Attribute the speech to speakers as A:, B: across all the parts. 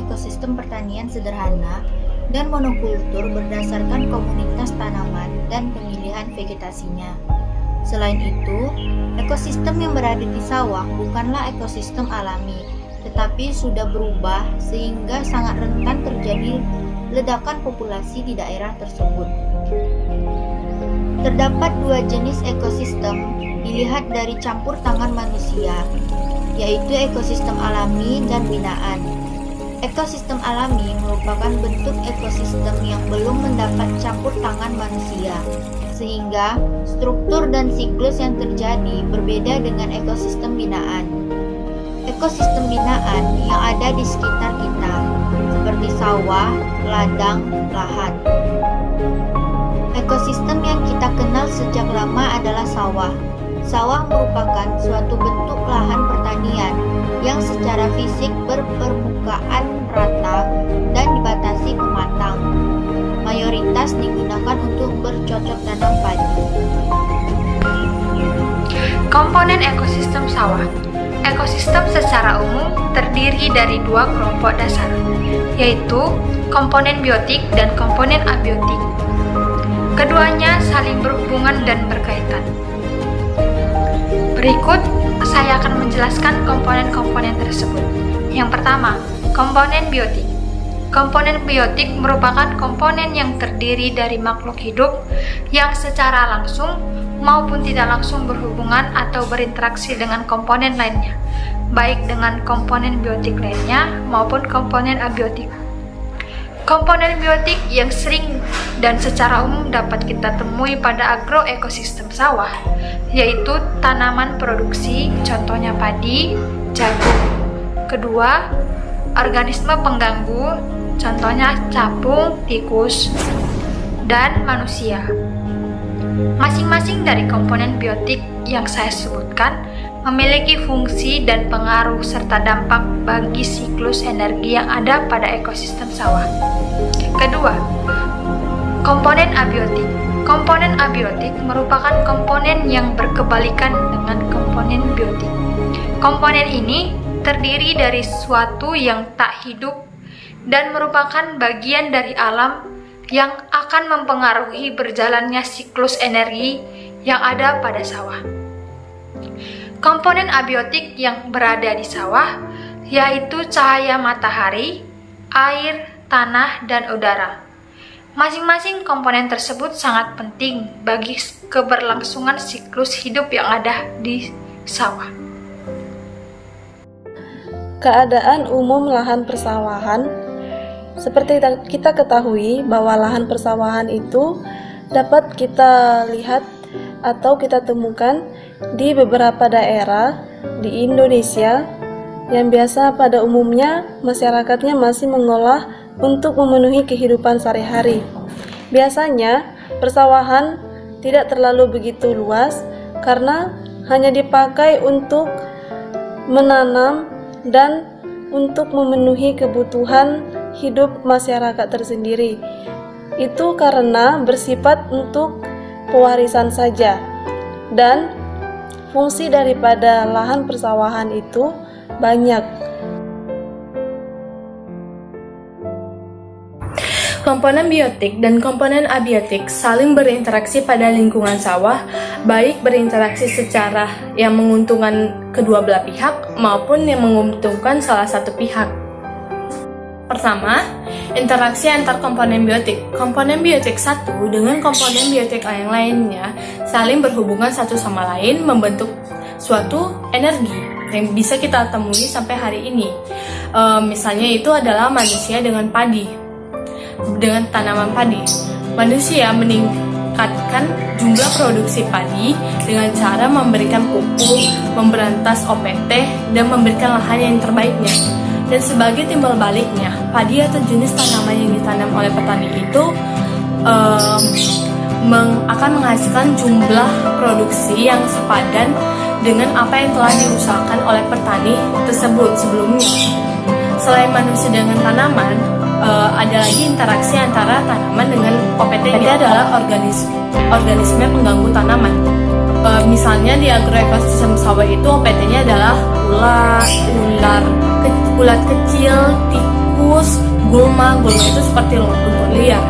A: ekosistem pertanian sederhana dan monokultur berdasarkan komunitas tanaman dan pemilihan vegetasinya. Selain itu, ekosistem yang berada di sawah bukanlah ekosistem alami, tetapi sudah berubah sehingga sangat rentan terjadi ledakan populasi di daerah tersebut. Terdapat dua jenis ekosistem dilihat dari campur tangan manusia, yaitu ekosistem alami dan binaan. Ekosistem alami merupakan bentuk ekosistem yang belum mendapat campur tangan manusia, sehingga struktur dan siklus yang terjadi berbeda dengan ekosistem binaan. Ekosistem binaan yang ada di sekitar kita, seperti sawah, ladang, lahan. Ekosistem yang kita kenal sejak lama adalah sawah. Sawah merupakan suatu bentuk lahan pertanian yang secara fisik berpermukaan rata dan dibatasi pematang. Mayoritas digunakan untuk bercocok tanam padi.
B: Komponen ekosistem sawah. Ekosistem secara umum terdiri dari dua kelompok dasar, yaitu komponen biotik dan komponen abiotik. Keduanya saling berhubungan dan berkaitan. Berikut, saya akan menjelaskan komponen-komponen tersebut. Yang pertama, komponen biotik. Komponen biotik merupakan komponen yang terdiri dari makhluk hidup yang secara langsung maupun tidak langsung berhubungan atau berinteraksi dengan komponen lainnya, baik dengan komponen biotik lainnya maupun komponen abiotik. Komponen biotik yang sering dan secara umum dapat kita temui pada agroekosistem sawah, yaitu tanaman produksi, contohnya padi, jagung. Kedua, organisme pengganggu, contohnya capung, tikus, dan manusia. Masing-masing dari komponen biotik yang saya sebutkan memiliki fungsi dan pengaruh serta dampak bagi siklus energi yang ada pada ekosistem sawah. Kedua, komponen abiotik. Komponen abiotik merupakan komponen yang berkebalikan dengan komponen biotik. Komponen ini terdiri dari sesuatu yang tak hidup dan merupakan bagian dari alam yang akan mempengaruhi berjalannya siklus energi yang ada pada sawah. Komponen abiotik yang berada di sawah yaitu cahaya matahari, air, tanah, dan udara. Masing-masing komponen tersebut sangat penting bagi keberlangsungan siklus hidup yang ada di sawah.
C: Keadaan umum lahan persawahan. Seperti kita ketahui bahwa lahan persawahan itu dapat kita lihat atau kita temukan di beberapa daerah di Indonesia yang biasa pada umumnya masyarakatnya masih mengolah untuk memenuhi kehidupan sehari-hari. Biasanya persawahan tidak terlalu begitu luas karena hanya dipakai untuk menanam dan untuk memenuhi kebutuhan hidup masyarakat tersendiri. Itu karena bersifat untuk pewarisan saja, dan fungsi daripada lahan persawahan itu banyak.
D: Komponen biotik dan komponen abiotik saling berinteraksi pada lingkungan sawah, baik berinteraksi secara yang menguntungkan kedua belah pihak maupun yang menguntungkan salah satu pihak. Pertama, interaksi antar komponen biotik. Komponen biotik satu dengan komponen biotik yang lainnya saling berhubungan satu sama lain membentuk suatu energi yang bisa kita temui sampai hari ini. Misalnya itu adalah manusia dengan padi, dengan tanaman padi. Manusia meningkatkan jumlah produksi padi dengan cara memberikan pupuk, memberantas OPT, dan memberikan lahan yang terbaiknya. Dan sebagai timbal baliknya, padi atau jenis tanaman yang ditanam oleh petani itu akan menghasilkan jumlah produksi yang sepadan dengan apa yang telah diusahakan oleh petani tersebut sebelumnya. Selain manusia dengan tanaman, ada lagi interaksi antara tanaman dengan OPT. Ini adalah organisme pengganggu tanaman. Misalnya di agroekosistem sawah itu OPT-nya adalah ulat kecil, tikus, tikus, gulma itu seperti lumpur liar.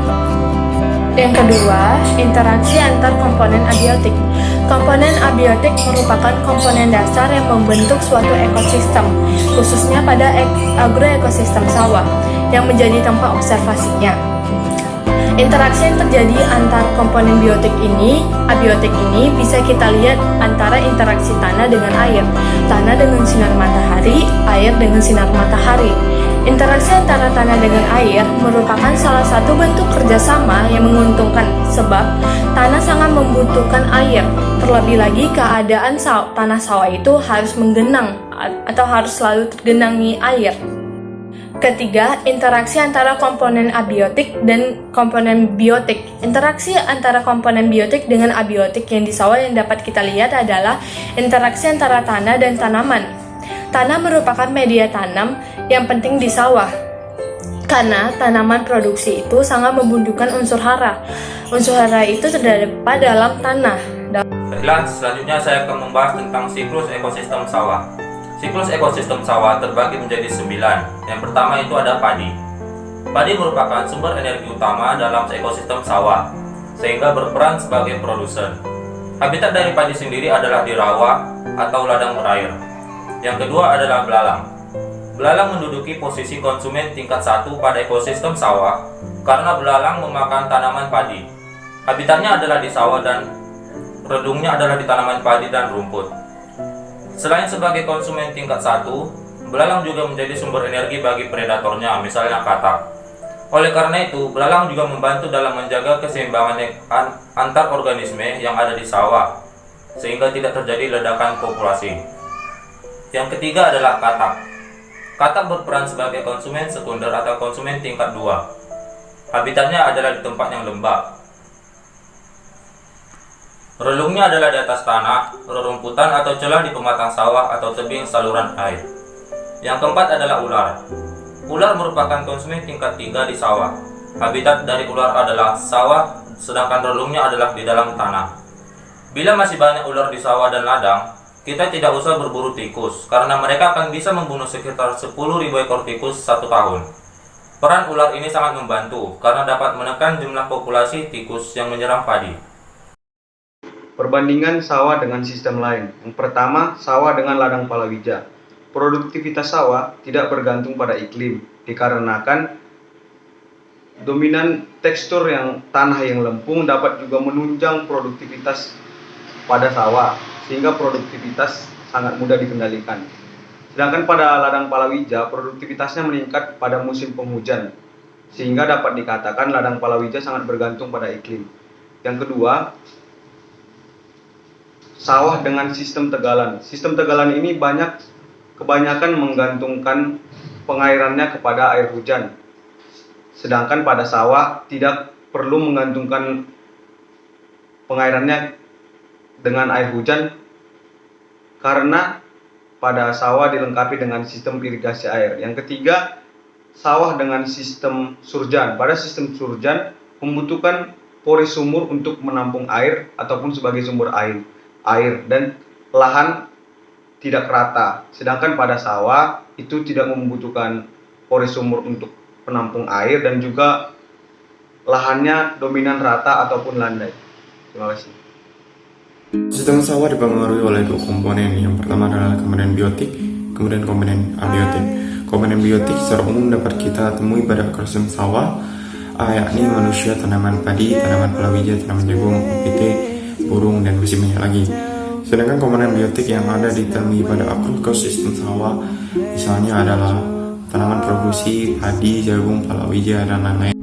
D: Yang kedua, interaksi antar komponen abiotik. Komponen abiotik merupakan komponen dasar yang membentuk suatu ekosistem, khususnya pada agroekosistem sawah, yang menjadi tempat observasinya. Interaksi yang terjadi antar komponen abiotik ini bisa kita lihat antara interaksi tanah dengan air, tanah dengan sinar matahari, air dengan sinar matahari. Interaksi antara tanah dengan air merupakan salah satu bentuk kerjasama yang menguntungkan sebab tanah sangat membutuhkan air. Terlebih lagi keadaan tanah sawah itu harus menggenang atau harus selalu tergenangi air. Ketiga, interaksi antara komponen abiotik dan komponen biotik. Interaksi antara komponen biotik dengan abiotik yang di sawah yang dapat kita lihat adalah interaksi antara tanah dan tanaman. Tanah merupakan media tanam yang penting di sawah, karena tanaman produksi itu sangat membutuhkan unsur hara. Unsur hara itu terdapat dalam tanah.
E: Baiklah, selanjutnya saya akan membahas tentang siklus ekosistem sawah. Siklus ekosistem sawah terbagi menjadi 9. Yang pertama itu ada padi. Padi merupakan sumber energi utama dalam ekosistem sawah, sehingga berperan sebagai produsen. Habitat dari padi sendiri adalah di rawa atau ladang berair. Yang kedua adalah belalang. Belalang menduduki posisi konsumen tingkat 1 pada ekosistem sawah karena belalang memakan tanaman padi. Habitatnya adalah di sawah dan redungnya adalah di tanaman padi dan rumput. Selain sebagai konsumen tingkat 1, belalang juga menjadi sumber energi bagi predatornya, misalnya katak. Oleh karena itu, belalang juga membantu dalam menjaga keseimbangan antar organisme yang ada di sawah, sehingga tidak terjadi ledakan populasi. Yang ketiga adalah katak. Katak berperan sebagai konsumen sekunder atau konsumen tingkat 2. Habitatnya adalah di tempat yang lembab. Relungnya adalah di atas tanah, rerumputan atau celah di pematang sawah atau tebing saluran air. Yang keempat adalah ular. Ular merupakan konsumen tingkat 3 di sawah. Habitat dari ular adalah sawah, sedangkan relungnya adalah di dalam tanah. Bila masih banyak ular di sawah dan ladang, kita tidak usah berburu tikus, karena mereka akan bisa membunuh sekitar 10.000 ekor tikus 1 tahun. Peran ular ini sangat membantu, karena dapat menekan jumlah populasi tikus yang menyerang padi.
F: Perbandingan sawah dengan sistem lain. Yang pertama, sawah dengan ladang palawija. Produktivitas sawah tidak bergantung pada iklim, dikarenakan dominan tekstur tanah yang lempung dapat juga menunjang produktivitas pada sawah, sehingga produktivitas sangat mudah dikendalikan. Sedangkan pada ladang palawija, produktivitasnya meningkat pada musim penghujan, sehingga dapat dikatakan ladang palawija sangat bergantung pada iklim. Yang kedua, sawah dengan sistem tegalan. Sistem tegalan ini kebanyakan menggantungkan pengairannya kepada air hujan. Sedangkan pada sawah tidak perlu menggantungkan pengairannya dengan air hujan, karena pada sawah dilengkapi dengan sistem irigasi air. Yang ketiga, sawah dengan sistem surjan. Pada sistem surjan membutuhkan pori sumur untuk menampung air ataupun sebagai sumber air dan lahan tidak rata. Sedangkan pada sawah itu tidak membutuhkan pori sumur untuk penampung air dan juga lahannya dominan rata ataupun landai. Terima kasih.
G: Sistem sawah dipengaruhi oleh 2 komponen. Yang pertama adalah komponen biotik, kemudian komponen abiotik. Komponen biotik secara umum dapat kita temui pada ekosistem sawah, yakni manusia, tanaman padi, tanaman palawija, tanaman jagung, UPT, burung, dan masih banyak lagi. Sedangkan komponen biotik yang ada ditemui pada ekosistem sawah misalnya adalah tanaman produksi, padi, jagung, palawija, dan lain-lain.